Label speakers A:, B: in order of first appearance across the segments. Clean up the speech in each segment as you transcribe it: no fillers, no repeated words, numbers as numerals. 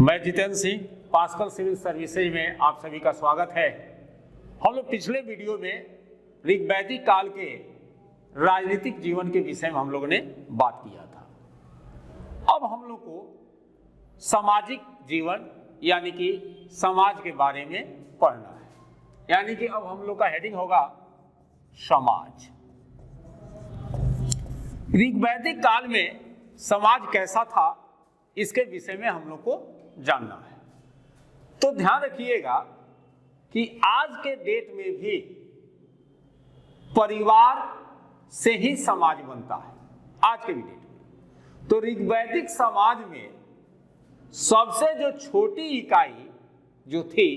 A: मैं Jitendra Singh, Pascal civil services में आप सभी का स्वागत है। हम लोग पिछले वीडियो में ऋग्वैदिक काल के राजनीतिक जीवन के विषय में हम लोगों ने बात किया था। अब हम लोग को सामाजिक जीवन यानी कि समाज के बारे में पढ़ना है, यानी कि अब हम लोग का हेडिंग होगा समाज। ऋग्वैदिक काल में समाज कैसा था, इसके विषय में हम लोग को जानना है। तो ध्यान रखिएगा कि आज के डेट में भी परिवार से ही समाज बनता है, आज के भी डेट में। तो ऋग्वैदिक समाज में सबसे जो छोटी इकाई जो थी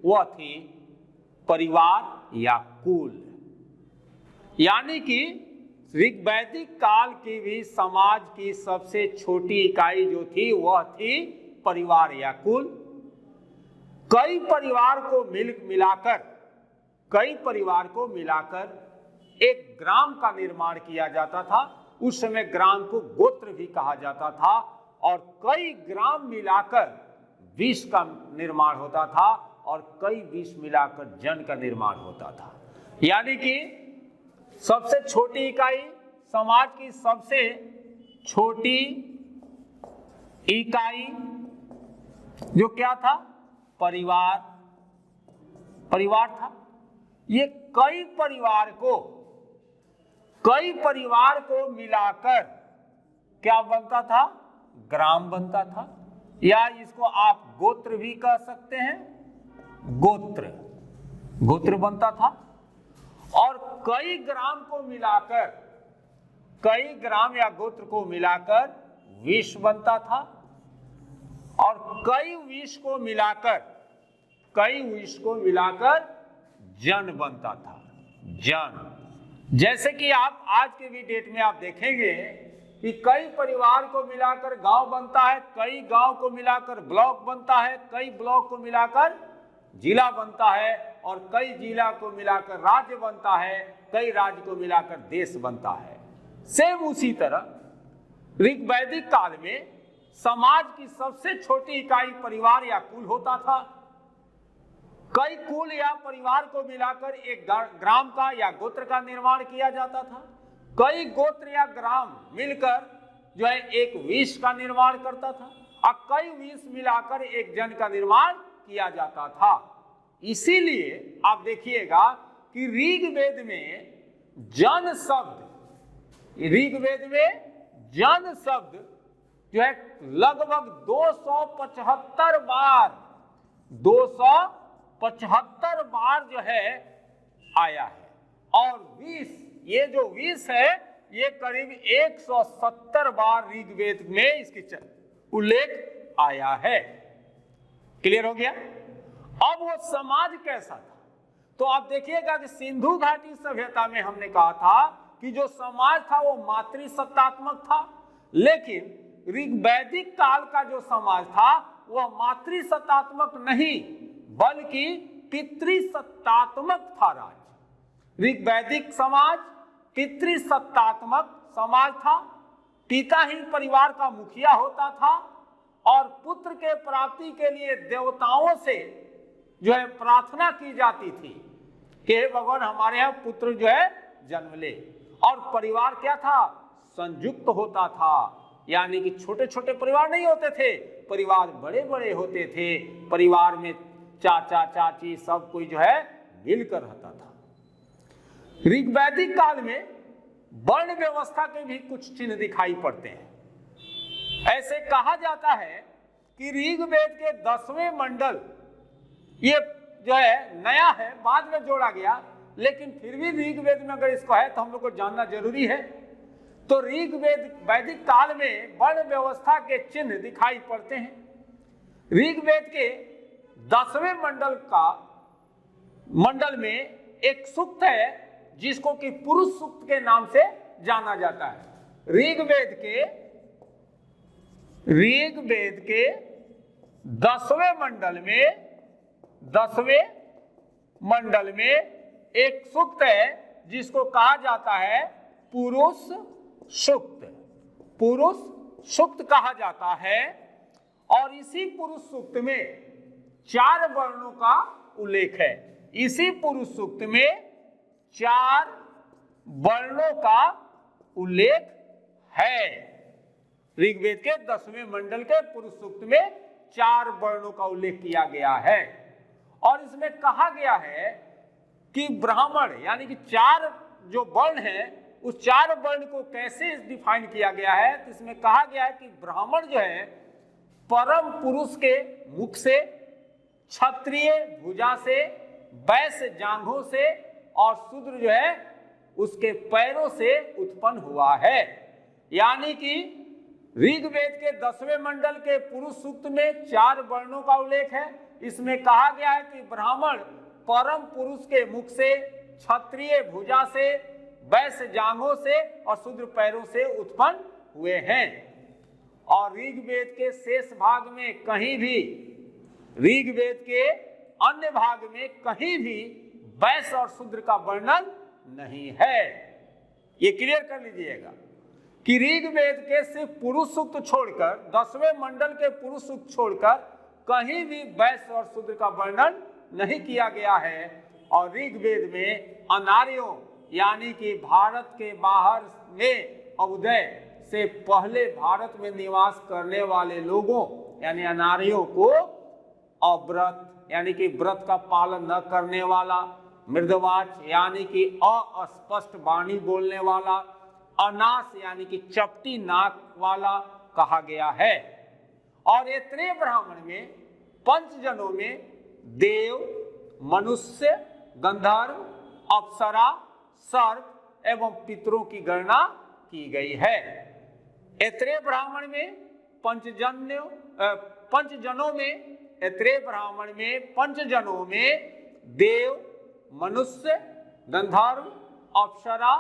A: वह थी परिवार या कुल, यानी कि ऋग्वैदिक काल की भी समाज की सबसे छोटी इकाई जो थी वह थी परिवार या कुल। कई परिवार को मिलाकर एक ग्राम का निर्माण किया जाता था। उस समय ग्राम को गोत्र भी कहा जाता था और कई ग्राम मिलाकर विष का निर्माण होता था और कई विष मिलाकर जन का निर्माण होता था। यानी कि सबसे छोटी इकाई, समाज की सबसे छोटी इकाई जो क्या था, परिवार था। ये कई परिवार को मिलाकर क्या बनता था, ग्राम बनता था, या इसको आप गोत्र भी कह सकते हैं, गोत्र बनता था। और कई ग्राम या गोत्र को मिलाकर विष बनता था और कई विष को मिलाकर जन बनता था। जन, जैसे कि आप आज के भी डेट में आप देखेंगे कि कई परिवार को मिलाकर गांव बनता है, कई गांव को मिलाकर ब्लॉक बनता है, कई ब्लॉक को मिलाकर जिला बनता है और कई जिला को मिलाकर राज्य बनता है, कई राज्य को मिलाकर देश बनता है। सेम उसी तरह ऋग्वैदिक काल में समाज की सबसे छोटी इकाई परिवार या कुल होता था। कई कुल या परिवार को मिलाकर एक ग्राम का या गोत्र का निर्माण किया जाता था। कई गोत्र या ग्राम मिलकर जो है एक विष का निर्माण करता था और कई विष मिलाकर एक जन का निर्माण किया जाता था। इसीलिए आप देखिएगा कि ऋग्वेद में जन शब्द जो है लगभग 275 बार जो है आया है। और विष, ये जो विष है ये करीब 170 बार ऋग्वेद में इसकी उल्लेख आया है। क्लियर हो गया? अब वो समाज कैसा था, तो आप देखिएगा कि सिंधु घाटी सभ्यता में हमने कहा था कि जो समाज था वो मातृसत्तात्मक था, लेकिन ऋग्वैदिक काल का जो समाज था वह मातृसत्तात्मक नहीं बल्कि पितृसत्तात्मक था। ऋग्वैदिक समाज पितृसत्तात्मक समाज था। पिता ही परिवार का मुखिया होता था और पुत्र के प्राप्ति के लिए देवताओं से जो है प्रार्थना की जाती थी कि हे भगवान हमारे यहाँ पुत्र जो है जन्म ले। और परिवार क्या था, संयुक्त होता था, यानी कि छोटे छोटे परिवार नहीं होते थे, परिवार बड़े बड़े होते थे। परिवार में चाचा चाची सब कोई जो है मिलकर रहता था। ऋग्वैदिक काल में वर्ण व्यवस्था के भी कुछ चिन्ह दिखाई पड़ते हैं। ऐसे कहा जाता है कि ऋग्वेद के 10वें मंडल, ये जो है नया है, बाद में जोड़ा गया, लेकिन फिर भी ऋग्वेद में अगर इसको है तो हम लोग को जानना जरूरी है। तो वैदिक काल में वर्ण व्यवस्था के चिन्ह दिखाई पड़ते हैं। ऋग्वेद के 10वें मंडल में एक सूक्त है जिसको कि पुरुष सूक्त के नाम से जाना जाता है। ऋग्वेद के 10वें मंडल में एक सूक्त है जिसको कहा जाता है पुरुष सूक्त कहा जाता है। और इसी पुरुष सूक्त में 4 वर्णों का उल्लेख है। इसी पुरुष सूक्त में 4 वर्णों का उल्लेख है। ऋग्वेद के 10वें मंडल के पुरुष सूक्त में 4 वर्णों का उल्लेख किया गया है और इसमें कहा गया है कि ब्राह्मण यानी कि 4 जो वर्ण है उस 4 वर्ण को कैसे डिफाइन किया गया है। तो इसमें कहा गया है कि ब्राह्मण जो है परम पुरुष के मुख से, क्षत्रिय भुजा से, वैश्य जांघों से और शूद्र जो है उसके पैरों से उत्पन्न हुआ है। यानी कि ऋग्वेद के 10वें मंडल के पुरुष सूक्त में 4 वर्णों का उल्लेख है। इसमें कहा गया है कि ब्राह्मण परम पुरुष के मुख से, क्षत्रिय भुजा से, वैश्य जांघों से और शूद्र पैरों से उत्पन्न हुए हैं। और ऋग्वेद के शेष भाग में कहीं भी, ऋग्वेद के अन्य भाग में कहीं भी वैश्य और शूद्र का वर्णन नहीं है। ये क्लियर कर लीजिएगा कि ऋग्वेद के सिर्फ पुरुष सूक्त छोड़कर, 10वें मंडल के पुरुष सूक्त छोड़कर कहीं भी वैश्य और शूद्र का वर्णन नहीं किया गया है। और ऋग्वेद में अनार्यों यानी कि भारत के बाहर में अवुदय से पहले भारत में निवास करने वाले लोगों यानी अनार्यों को अव्रत यानी कि व्रत का पालन न करने वाला, मृदवाच यानी कि अस्पष्ट वाणी बोलने वाला, अनास यानी कि चपटी नाक वाला कहा गया है। और इतने ब्राह्मण में 5 जनों में देव, मनुष्य, गंधर्व, अप्सरा, सर्प एवं पितरों की गणना की गई है। इतने ब्राह्मण में 5 जनों में, इतने ब्राह्मण में 5 जनों में देव, मनुष्य, गंधर्व, अप्सरा,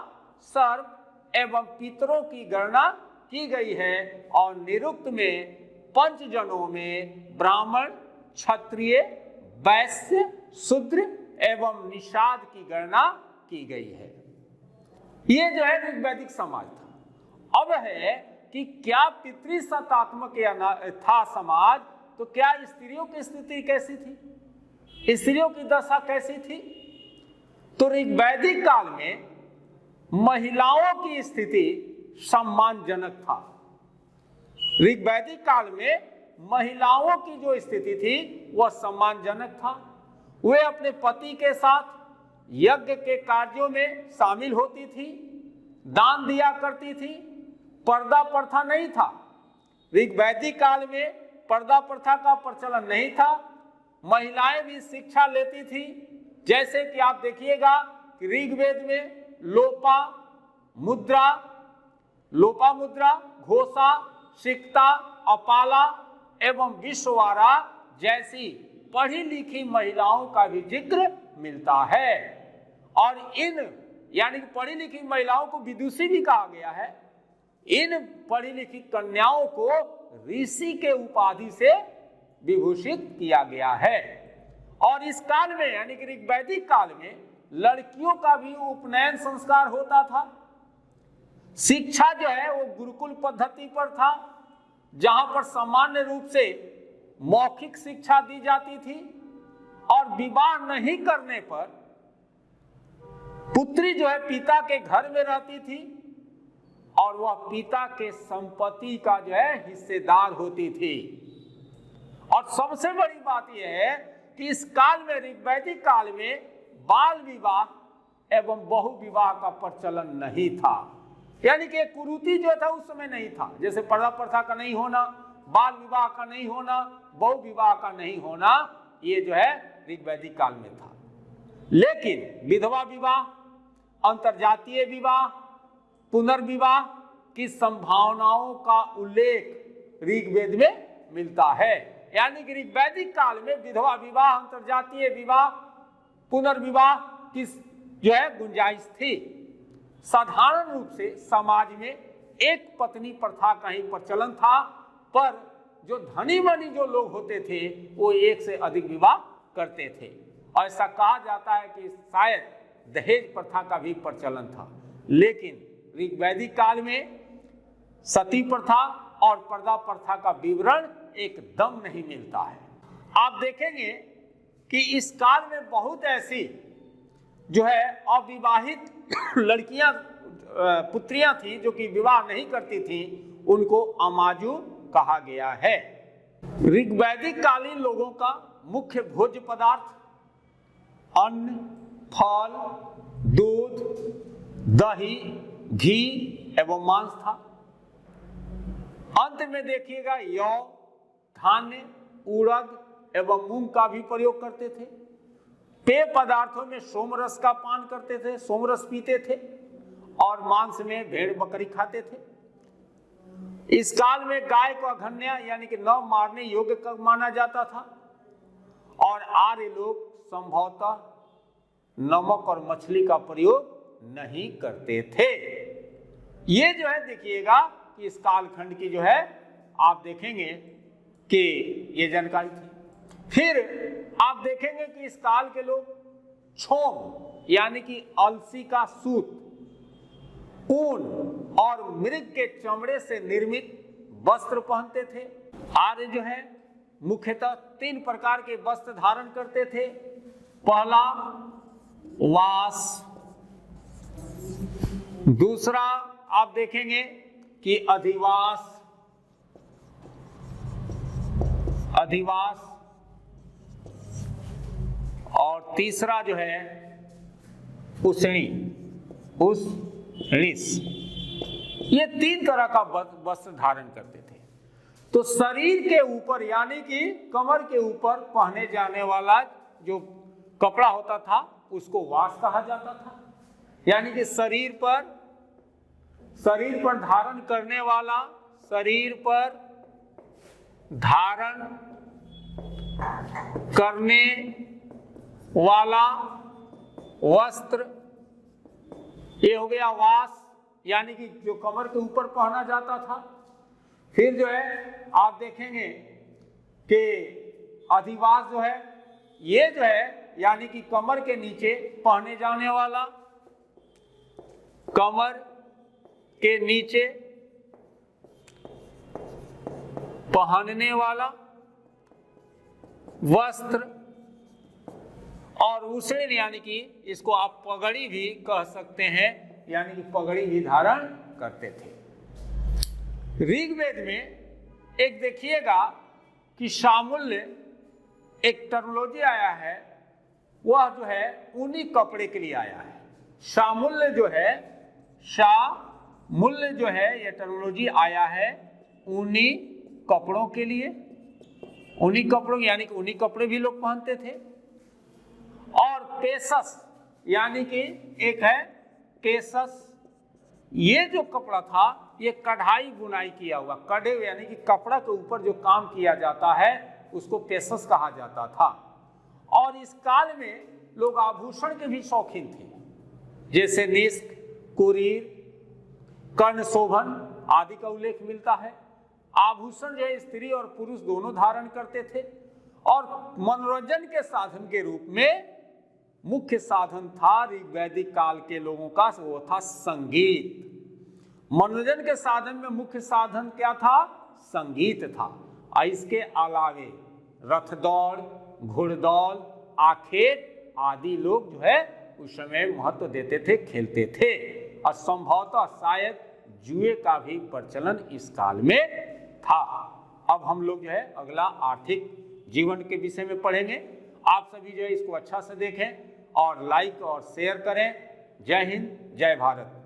A: सर्प एवं पितरों की गणना की गई है। और निरुक्त में 5 जनों में ब्राह्मण, क्षत्रिय, वैश्य, शूद्र एवं निषाद की गणना की गई है। ये जो है ऋग्वैदिक समाज था। अब है कि क्या पितृसत्तात्मक था समाज, तो क्या स्त्रियों की स्थिति कैसी थी, स्त्रियों की दशा कैसी थी। तो ऋग्वैदिक काल में महिलाओं की स्थिति सम्मानजनक था। ऋग्वैदिक काल में महिलाओं की जो स्थिति थी वह सम्मानजनक था। वे अपने पति के साथ यज्ञ के कार्यों में शामिल होती थी, दान दिया करती थी, पर्दा प्रथा नहीं था। ऋग्वैदिक काल में पर्दा प्रथा का प्रचलन नहीं था। महिलाएं भी शिक्षा लेती थी। जैसे कि आप देखिएगा कि ऋग्वेद में लोपा मुद्रा, घोषा, सिक्ता, अपाला एवं विश्ववारा जैसी पढ़ी लिखी महिलाओं का भी जिक्र मिलता है। और इन यानी कि पढ़ी लिखी महिलाओं को विदुषी भी कहा गया है। इन पढ़ी लिखी कन्याओं को ऋषि के उपाधि से विभूषित किया गया है। और इस काल में यानी कि ऋग्वैदिक काल में लड़कियों का भी उपनयन संस्कार होता था। शिक्षा जो है वो गुरुकुल पद्धति पर था, जहां पर सामान्य रूप से मौखिक शिक्षा दी जाती थी। और विवाह नहीं करने पर पुत्री जो है पिता के घर में रहती थी और वह पिता के संपत्ति का जो है हिस्सेदार होती थी। और सबसे बड़ी बात यह है कि इस काल में, ऋग्वैदिक काल में बाल विवाह एवं बहु विवाह का प्रचलन नहीं था। यानी कि कुरीति जो था उस समय नहीं था। जैसे पर्दा प्रथा का नहीं होना, बाल विवाह का नहीं होना, बहु विवाह का नहीं होना, ये जो है ऋग्वैदिक काल में था। लेकिन विधवा विवाह, अंतरजातीय विवाह, पुनर्विवाह की संभावनाओं का उल्लेख ऋग्वेद में मिलता है। यानी कि ऋग्वैदिक काल में विधवा विवाह, अंतरजातीय विवाह, पुनर्विवाह की जो है गुंजाइश थी। साधारण रूप से समाज में एक पत्नी प्रथा का ही प्रचलन था, पर जो धनी मनी जो लोग होते थे वो एक से अधिक विवाह करते थे। और ऐसा कहा जाता है कि शायद दहेज प्रथा का भी प्रचलन था। लेकिन ऋग्वैदिक काल में सती प्रथा और पर्दा प्रथा का विवरण एकदम नहीं मिलता है। आप देखेंगे कि इस काल में बहुत ऐसी जो है अविवाहित लड़कियां पुत्रियां थी जो कि विवाह नहीं करती थी, उनको अमाजु कहा गया है। ऋग्वैदिक कालीन लोगों का मुख्य भोज्य पदार्थ अन्न, फल, दूध, दही, घी एवं मांस था। अंत में देखिएगा यौ, धान्य, उड़द एवं मूंग का भी प्रयोग करते थे। पेय पदार्थों में सोमरस का पान करते थे, सोमरस पीते थे, और मांस में भेड़ बकरी खाते थे। इस काल में गाय को अघन्य यानी कि न मारने योग्य माना जाता था, और आर्य लोग संभवतः नमक और मछली का प्रयोग नहीं करते थे। ये जो है देखिएगा कि इस कालखंड की जो है आप देखेंगे कि ये जानकारी थी। फिर आप देखेंगे कि इस काल के लोग छोम यानी कि अलसी का सूत, ऊन और मृग के चमड़े से निर्मित वस्त्र पहनते थे। आर्य जो है मुख्यतः 3 प्रकार के वस्त्र धारण करते थे। पहला वास, दूसरा आप देखेंगे कि अधिवास, और तीसरा जो है उष्णिस। ये 3 तरह का वस्त्र धारण करते थे। तो शरीर के ऊपर यानी कि कमर के ऊपर पहने जाने वाला जो कपड़ा होता था उसको वास कहा जाता था, यानी कि शरीर पर धारण करने वाला, शरीर पर धारण करने वाला वस्त्र, ये हो गया वास, यानी कि जो कमर के ऊपर पहना जाता था। फिर जो है आप देखेंगे कि अधिवास जो है, ये जो है यानी कि कमर के नीचे पहने जाने वाला, कमर के नीचे पहनने वाला वस्त्र, और उष्ण यानी कि इसको आप पगड़ी भी कह सकते हैं, यानी कि पगड़ी भी धारण करते थे। ऋग्वेद में एक देखिएगा कि शामुल्य एक टर्मिनोलॉजी आया है, वह जो है ऊनी कपड़े के लिए आया है। शामुल्य जो है, शामुल्य जो है यह टर्मिनोलॉजी आया है ऊनी कपड़ों के लिए। ऊनी कपड़ों यानी कि ऊनी कपड़े भी लोग पहनते थे। और पेशस यानी कि एक है केसस, ये जो कपड़ा था ये कढ़ाई बुनाई किया हुआ, कढ़े यानी कि कपड़ा के ऊपर जो काम किया जाता है उसको पेशस कहा जाता था। और इस काल में लोग आभूषण के भी शौकीन थे, जैसे निष्क, कुरीर, कर्ण शोभन आदि का उल्लेख मिलता है। आभूषण जो है स्त्री और पुरुष दोनों धारण करते थे। और मनोरंजन के साधन के रूप में मुख्य साधन था ऋग्वैदिक काल के लोगों का, वो था संगीत। मनोरंजन के साधन में मुख्य साधन क्या था? संगीत था। इसके अलावे रथ दौड़, घुड़दौड़, आखेट आदि लोग जो है उस समय महत्व देते थे, खेलते थे। और संभवतः शायद जुए का भी प्रचलन इस काल में था। अब हम लोग जो है अगला आर्थिक जीवन के विषय में पढ़ेंगे। आप सभी जो है इसको अच्छा से देखें और लाइक और शेयर करें। जय हिंद, जय भारत।